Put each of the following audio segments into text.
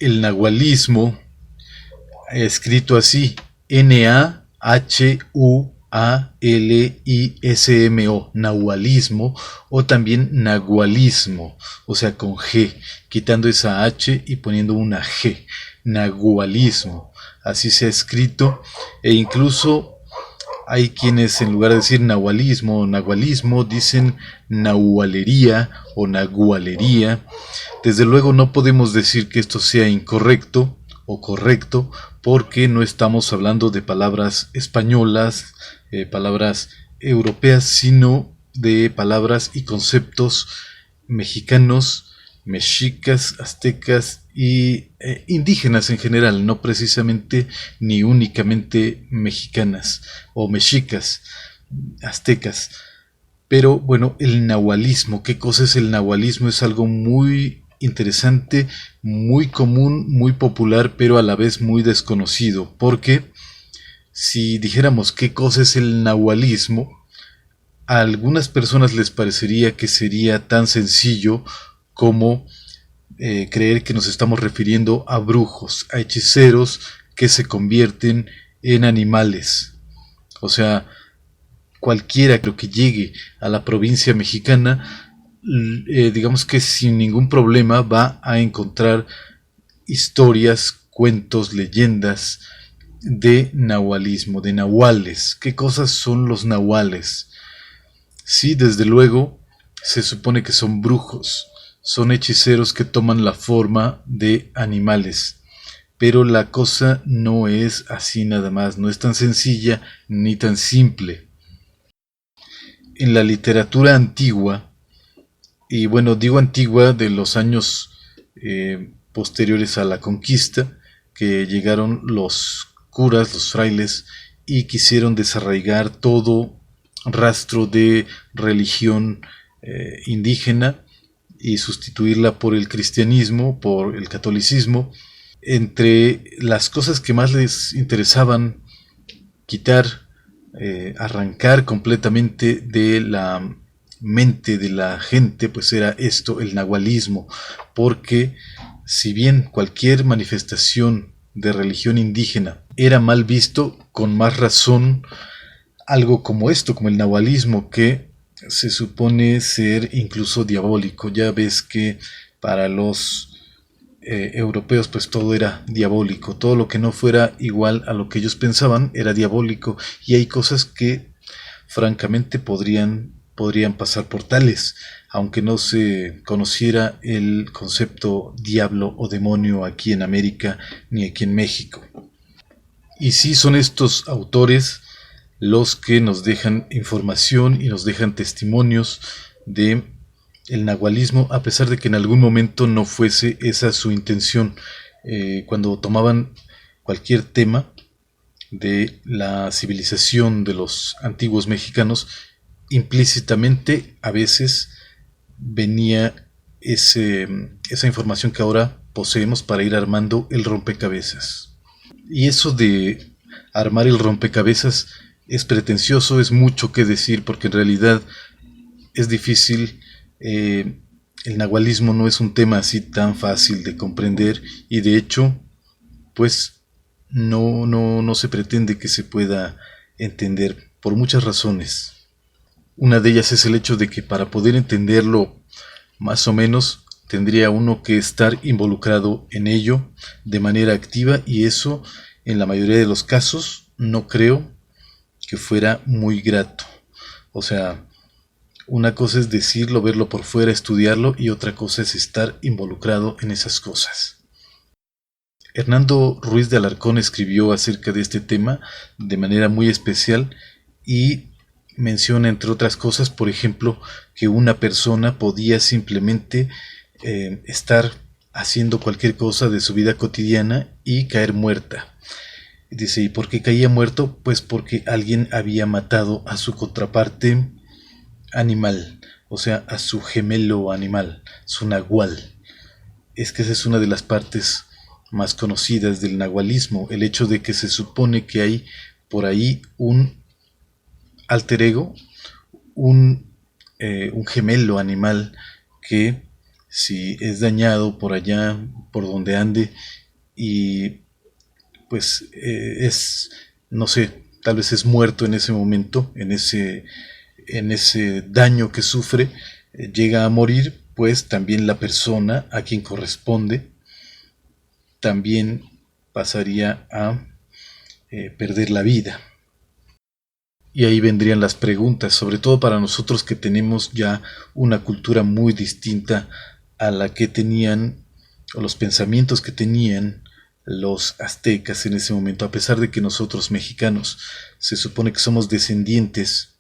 el nahualismo, escrito así, Nahualismo, nahualismo, o también nahualismo, o sea, con G, quitando esa H y poniendo una G, nahualismo, así se ha escrito, e incluso hay quienes en lugar de decir nahualismo o nahualismo dicen nahualería o nahualería. Desde luego no podemos decir que esto sea incorrecto o correcto porque no estamos hablando de palabras españolas, palabras europeas, sino de palabras y conceptos mexicanos, mexicas, aztecas y indígenas en general, no precisamente ni únicamente mexicanas o mexicas, aztecas. Pero bueno, el nahualismo, ¿qué cosa es el nahualismo? Es algo muy interesante, muy común, muy popular, pero a la vez muy desconocido, porque si dijéramos qué cosa es el nahualismo, a algunas personas les parecería que sería tan sencillo como creer que nos estamos refiriendo a brujos, a hechiceros que se convierten en animales. O sea, cualquiera que llegue a la provincia mexicana, digamos que sin ningún problema va a encontrar historias, cuentos, leyendas de nahualismo, de nahuales. ¿Qué cosas son los nahuales? Sí, desde luego, se supone que son brujos, son hechiceros que toman la forma de animales. Pero la cosa no es así nada más, no es tan sencilla ni tan simple. En la literatura antigua, y bueno, digo antigua de los años posteriores a la conquista, que llegaron los curas, los frailes, y quisieron desarraigar todo rastro de religión indígena y sustituirla por el cristianismo, por el catolicismo. Entre las cosas que más les interesaban quitar, arrancar completamente de la mente de la gente, pues era esto, el nahualismo, porque si bien cualquier manifestación de religión indígena era mal visto, con más razón algo como esto, como el nahualismo, que se supone ser incluso diabólico. Ya ves que para los europeos pues todo era diabólico, todo lo que no fuera igual a lo que ellos pensaban era diabólico, y hay cosas que francamente podrían pasar por tales, aunque no se conociera el concepto diablo o demonio aquí en América ni aquí en México. Y sí son estos autores los que nos dejan información y nos dejan testimonios de el nahualismo, a pesar de que en algún momento no fuese esa su intención. Cuando tomaban cualquier tema de la civilización de los antiguos mexicanos, implícitamente a veces venía esa información que ahora poseemos para ir armando el rompecabezas. Y eso de armar el rompecabezas es pretencioso, es mucho que decir, porque en realidad es difícil. El nahualismo no es un tema así tan fácil de comprender, y de hecho pues no se pretende que se pueda entender por muchas razones. Una de ellas es el hecho de que para poder entenderlo más o menos tendría uno que estar involucrado en ello de manera activa, y eso en la mayoría de los casos no creo que fuera muy grato. O sea, una cosa es decirlo, verlo por fuera, estudiarlo, y otra cosa es estar involucrado en esas cosas. Hernando Ruiz de Alarcón escribió acerca de este tema de manera muy especial y menciona, entre otras cosas, por ejemplo, que una persona podía simplemente estar haciendo cualquier cosa de su vida cotidiana y caer muerta. Dice, ¿y por qué caía muerto? Pues porque alguien había matado a su contraparte animal, o sea, a su gemelo animal, su nahual. Es que esa es una de las partes más conocidas del nahualismo, el hecho de que se supone que hay por ahí un alter ego, un gemelo animal que si es dañado por allá, por donde ande, y pues no sé, tal vez es muerto en ese momento, en ese daño que sufre, llega a morir, pues también la persona a quien corresponde también pasaría a perder la vida. Y ahí vendrían las preguntas, sobre todo para nosotros que tenemos ya una cultura muy distinta a la que tenían, o los pensamientos que tenían los aztecas en ese momento, a pesar de que nosotros mexicanos se supone que somos descendientes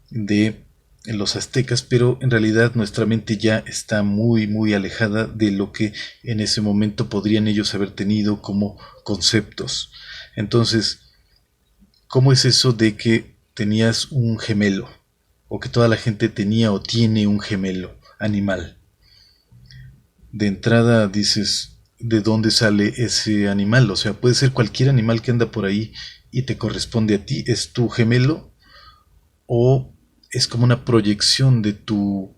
de los aztecas, pero en realidad nuestra mente ya está muy muy alejada de lo que en ese momento podrían ellos haber tenido como conceptos. Entonces, ¿cómo es eso de que tenías un gemelo? O que toda la gente tenía o tiene un gemelo animal. De entrada dices, ¿de dónde sale ese animal? O sea, puede ser cualquier animal que anda por ahí y te corresponde a ti. ¿Es tu gemelo? ¿O es como una proyección de tu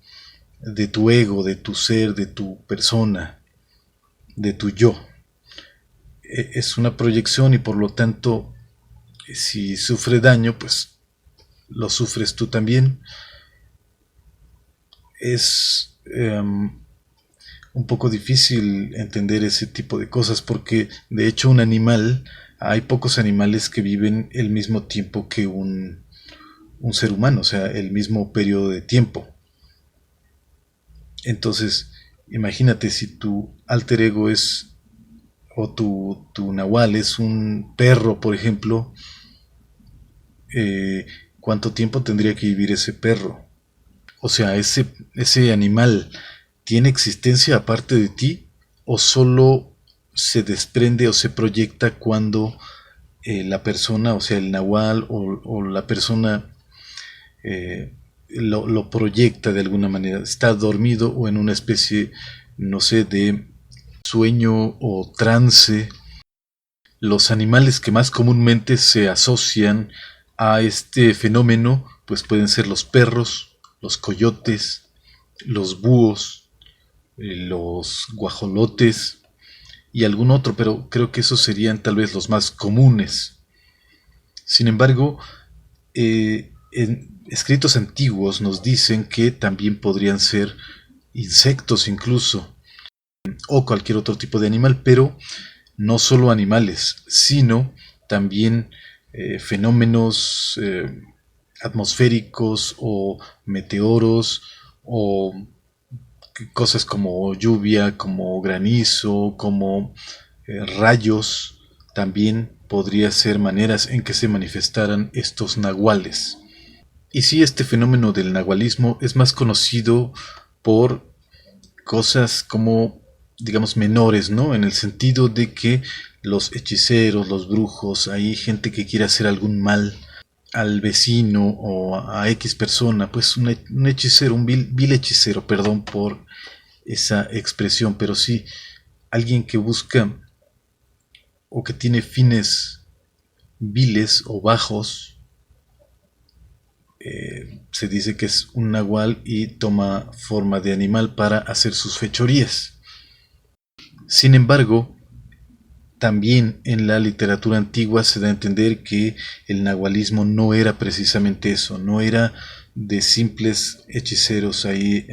ego, de tu ser, de tu persona, de tu yo? Es una proyección y por lo tanto, si sufre daño, pues lo sufres tú también. Es un poco difícil entender ese tipo de cosas porque de hecho un animal, hay pocos animales que viven el mismo tiempo que un ser humano, o sea, el mismo periodo de tiempo. Entonces, imagínate si tu alter ego es, o tu nahual es un perro, por ejemplo, ¿cuánto tiempo tendría que vivir ese perro? O sea, ese animal tiene existencia aparte de ti o solo se desprende o se proyecta cuando la persona, o sea, el nahual o la persona lo proyecta de alguna manera, está dormido o en una especie, no sé, de sueño o trance. Los animales que más comúnmente se asocian a este fenómeno, pues pueden ser los perros, los coyotes, los búhos, los guajolotes y algún otro, pero creo que esos serían tal vez los más comunes. Sin embargo, en escritos antiguos nos dicen que también podrían ser insectos incluso, o cualquier otro tipo de animal, pero no solo animales, sino también fenómenos atmosféricos o meteoros o cosas como lluvia, como granizo, como rayos, también podría ser maneras en que se manifestaran estos nahuales. Y sí, este fenómeno del nahualismo es más conocido por cosas como, digamos, menores, ¿no? En el sentido de que los hechiceros, los brujos, hay gente que quiere hacer algún mal al vecino o a X persona, pues un hechicero, un vil hechicero, perdón por esa expresión, pero sí alguien que busca o que tiene fines viles o bajos, se dice que es un nahual y toma forma de animal para hacer sus fechorías. Sin embargo, también en la literatura antigua se da a entender que el nahualismo no era precisamente eso, no era de simples hechiceros ahí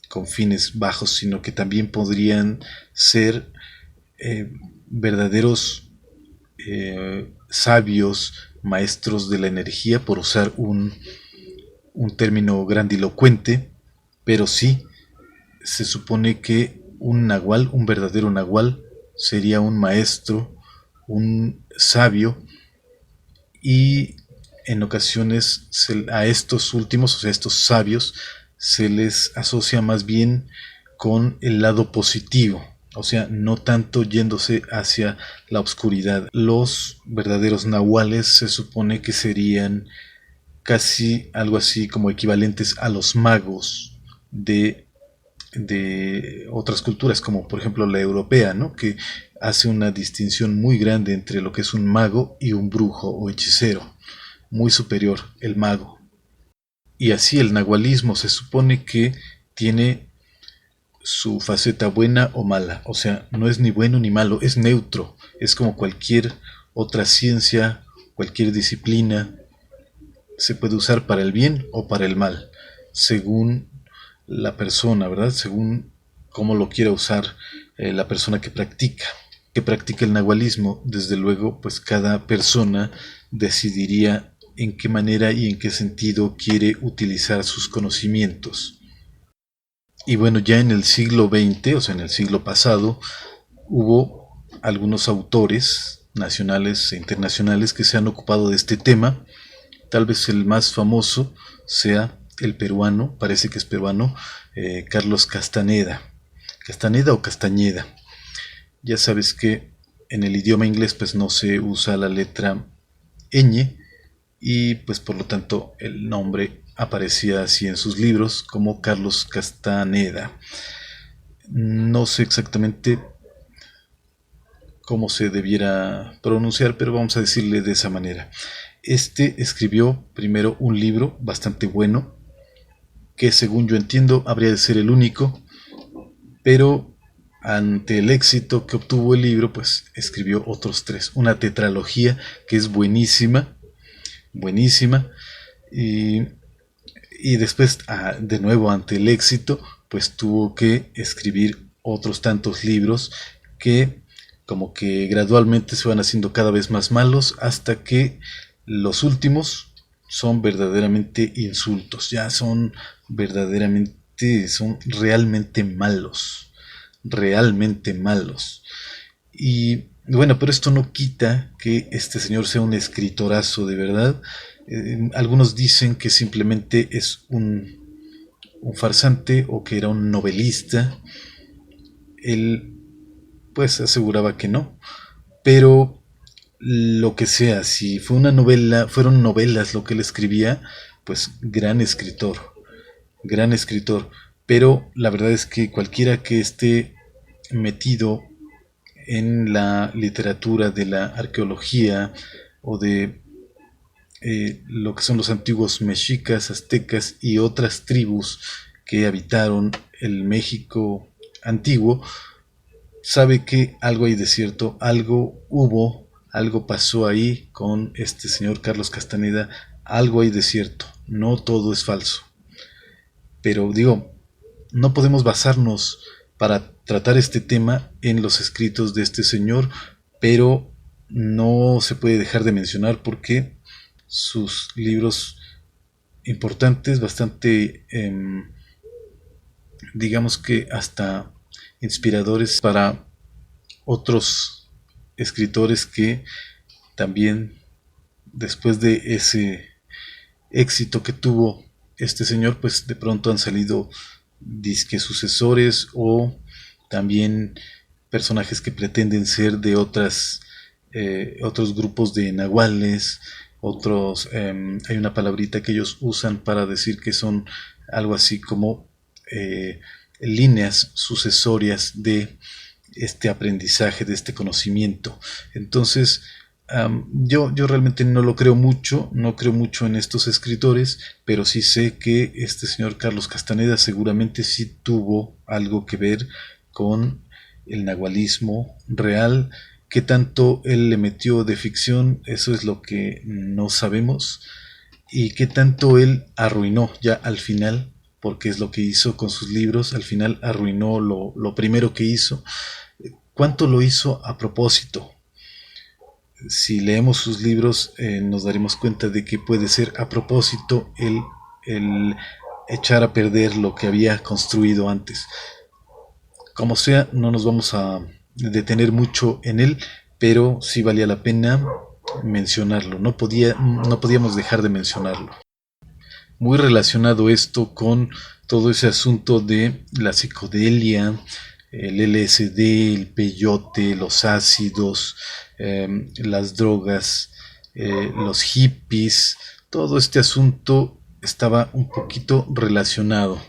con fines bajos, sino que también podrían ser eh, verdaderos sabios, maestros de la energía, por usar un término grandilocuente, pero sí se supone que un nahual, un verdadero nahual, sería un maestro, un sabio, y en ocasiones a estos últimos, o sea, a estos sabios, se les asocia más bien con el lado positivo, o sea, no tanto yéndose hacia la oscuridad. Los verdaderos nahuales se supone que serían casi algo así como equivalentes a los magos de otras culturas, como por ejemplo la europea, ¿no? Que hace una distinción muy grande entre lo que es un mago y un brujo o hechicero, muy superior el mago. Y así el nahualismo se supone que tiene su faceta buena o mala. O sea, no es ni bueno ni malo, es neutro. Es como cualquier otra ciencia, cualquier disciplina. Se puede usar para el bien o para el mal, según la persona, ¿verdad? Según cómo lo quiera usar la persona que practica el nahualismo. Desde luego, pues cada persona decidiría en qué manera y en qué sentido quiere utilizar sus conocimientos. Y bueno, ya en el siglo XX, o sea, en el siglo pasado, hubo algunos autores nacionales e internacionales que se han ocupado de este tema. Tal vez el más famoso sea el peruano, parece que es peruano, Carlos Castaneda. Castaneda o Castañeda. Ya sabes que en el idioma inglés pues no se usa la letra ñ, y pues por lo tanto el nombre aparecía así en sus libros como Carlos Castaneda. No sé exactamente cómo se debiera pronunciar, pero vamos a decirle de esa manera. Este escribió primero un libro bastante bueno, que según yo entiendo habría de ser el único, pero ante el éxito que obtuvo el libro, pues escribió otros tres, una tetralogía que es buenísima, buenísima, y, y después, de nuevo, ante el éxito, pues tuvo que escribir otros tantos libros que como que gradualmente se van haciendo cada vez más malos, hasta que los últimos son verdaderamente insultos, ya son verdaderamente, son realmente malos. Y bueno, pero esto no quita que este señor sea un escritorazo de verdad. Algunos dicen que simplemente es un farsante o que era un novelista. Él pues aseguraba que no, pero lo que sea, si fue una novela, fueron novelas lo que él escribía, pues gran escritor. Pero la verdad es que cualquiera que esté metido en la literatura de la arqueología o de lo que son los antiguos mexicas, aztecas y otras tribus que habitaron el México antiguo, sabe que algo hay de cierto, algo hubo, algo pasó ahí con este señor Carlos Castaneda, algo hay de cierto, no todo es falso. Pero digo, no podemos basarnos para tratar este tema en los escritos de este señor, pero no se puede dejar de mencionar porque sus libros importantes, bastante, digamos que hasta inspiradores para otros escritores que también después de ese éxito que tuvo este señor, pues de pronto han salido disque sucesores o también personajes que pretenden ser de otros grupos de nahuales, otros, hay una palabrita que ellos usan para decir que son algo así como líneas sucesorias de este aprendizaje, de este conocimiento. Entonces, yo realmente no lo creo mucho, no creo mucho en estos escritores, pero sí sé que este señor Carlos Castaneda seguramente sí tuvo algo que ver con el nahualismo real. ¿Qué tanto él le metió de ficción? Eso es lo que no sabemos. Y qué tanto él arruinó ya al final, porque es lo que hizo con sus libros, al final arruinó lo primero que hizo. ¿Cuánto lo hizo a propósito? Si leemos sus libros, nos daremos cuenta de que puede ser a propósito el echar a perder lo que había construido antes. Como sea, no nos vamos a detener mucho en él, pero sí valía la pena mencionarlo. No podíamos dejar de mencionarlo. Muy relacionado esto con todo ese asunto de la psicodelia, el LSD, el peyote, los ácidos, las drogas, los hippies, todo este asunto estaba un poquito relacionado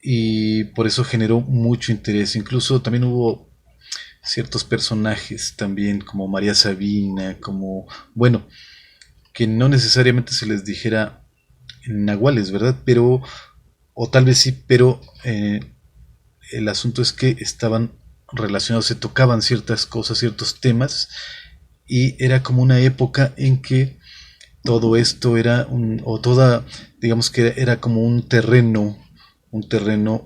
y por eso generó mucho interés. Incluso también hubo ciertos personajes también como María Sabina, como, bueno, que no necesariamente se les dijera nahuales, ¿verdad? Pero, o tal vez sí, pero el asunto es que estaban relacionados, se tocaban ciertas cosas, ciertos temas, y era como una época en que todo esto era digamos que era como un terreno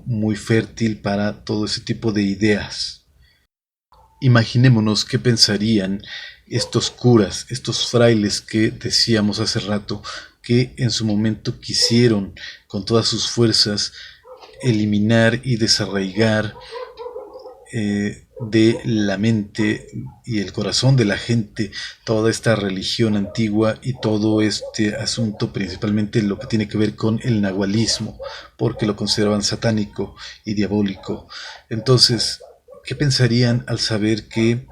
muy fértil para todo ese tipo de ideas. Imaginémonos qué pensarían estos curas, estos frailes que decíamos hace rato, que en su momento quisieron con todas sus fuerzas eliminar y desarraigar de la mente y el corazón de la gente toda esta religión antigua y todo este asunto, principalmente lo que tiene que ver con el nahualismo, porque lo consideraban satánico y diabólico. Entonces, ¿qué pensarían al saber que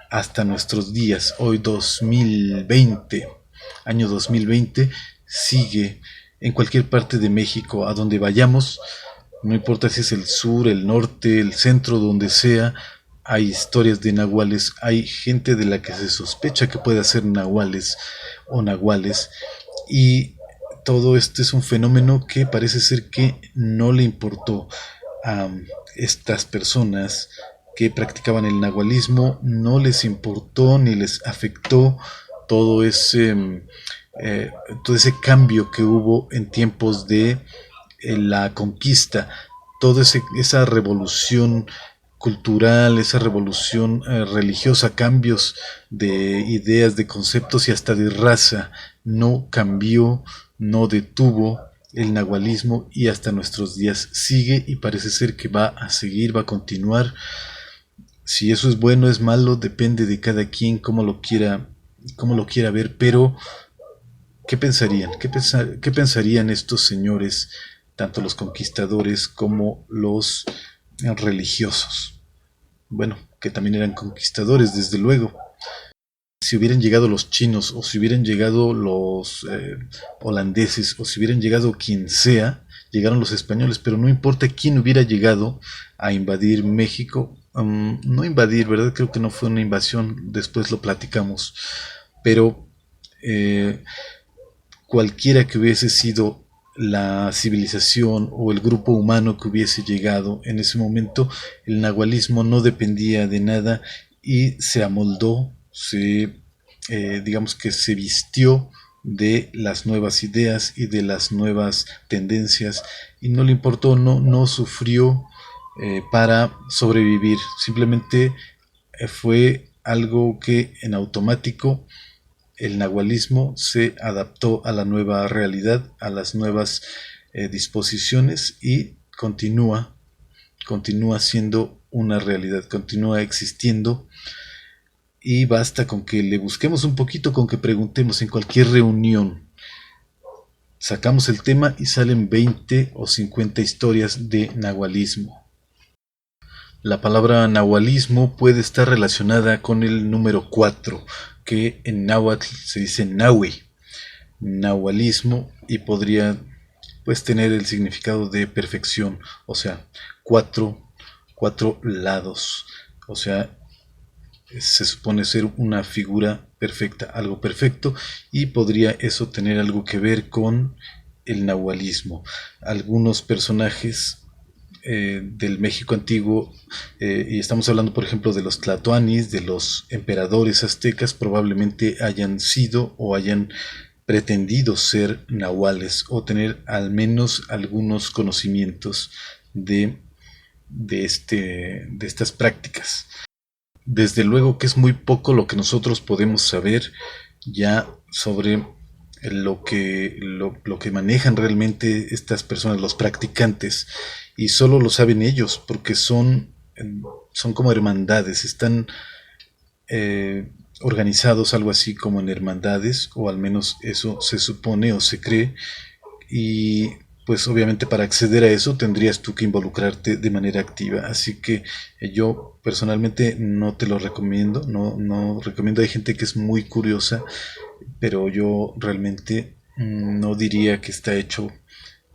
hasta nuestros días, hoy 2020, año 2020, sigue en cualquier parte de México, a donde vayamos, no importa si es el sur, el norte, el centro, donde sea, hay historias de nahuales, hay gente de la que se sospecha que puede ser nahuales o nahuales, y todo esto es un fenómeno que parece ser que no le importó a estas personas que practicaban el nahualismo, no les importó ni les afectó todo ese, todo ese cambio que hubo en tiempos de la conquista, toda esa revolución cultural, esa revolución religiosa, cambios de ideas, de conceptos y hasta de raza, no cambió, no detuvo el nahualismo y hasta nuestros días sigue y parece ser que va a seguir, va a continuar. Si eso es bueno, es malo, depende de cada quien cómo lo quiera ver, pero ¿qué pensarían? ¿Qué pensarían estos señores, tanto los conquistadores como los religiosos? Bueno, que también eran conquistadores, desde luego. Si hubieran llegado los chinos, o si hubieran llegado los holandeses, o si hubieran llegado quien sea, llegaron los españoles, pero no importa quién hubiera llegado a invadir México, no invadir, ¿verdad? Creo que no fue una invasión, después lo platicamos, pero eh, cualquiera que hubiese sido la civilización o el grupo humano que hubiese llegado en ese momento, el nahualismo no dependía de nada y se amoldó, digamos que se vistió de las nuevas ideas y de las nuevas tendencias y no le importó, no sufrió para sobrevivir, simplemente fue algo que en automático el nahualismo se adaptó a la nueva realidad, a las nuevas disposiciones y continúa siendo una realidad, continúa existiendo y basta con que le busquemos un poquito, con que preguntemos en cualquier reunión. Sacamos el tema y salen 20 o 50 historias de nahualismo. La palabra nahualismo puede estar relacionada con el número 4, que en náhuatl se dice nahue, nahualismo, y podría pues tener el significado de perfección, o sea, cuatro lados, o sea, se supone ser una figura perfecta, algo perfecto, y podría eso tener algo que ver con el nahualismo. Algunos personajes del México antiguo, y estamos hablando por ejemplo de los tlatoanis, de los emperadores aztecas, probablemente hayan sido o hayan pretendido ser nahuales o tener al menos algunos conocimientos de estas prácticas. Desde luego que es muy poco lo que nosotros podemos saber ya sobre lo que manejan realmente estas personas, los practicantes, y solo lo saben ellos porque son como hermandades, están organizados algo así como en hermandades, o al menos eso se supone o se cree, y pues obviamente para acceder a eso tendrías tú que involucrarte de manera activa, así que yo personalmente no te lo recomiendo, no recomiendo, hay gente que es muy curiosa, pero yo realmente no diría que está hecho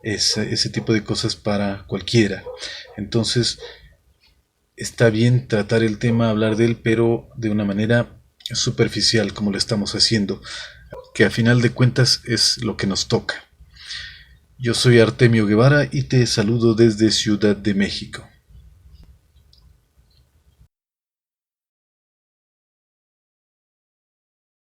ese tipo de cosas para cualquiera. Entonces está bien tratar el tema, hablar de él, pero de una manera superficial como lo estamos haciendo, que a final de cuentas es lo que nos toca. Yo soy Artemio Guevara y te saludo desde Ciudad de México.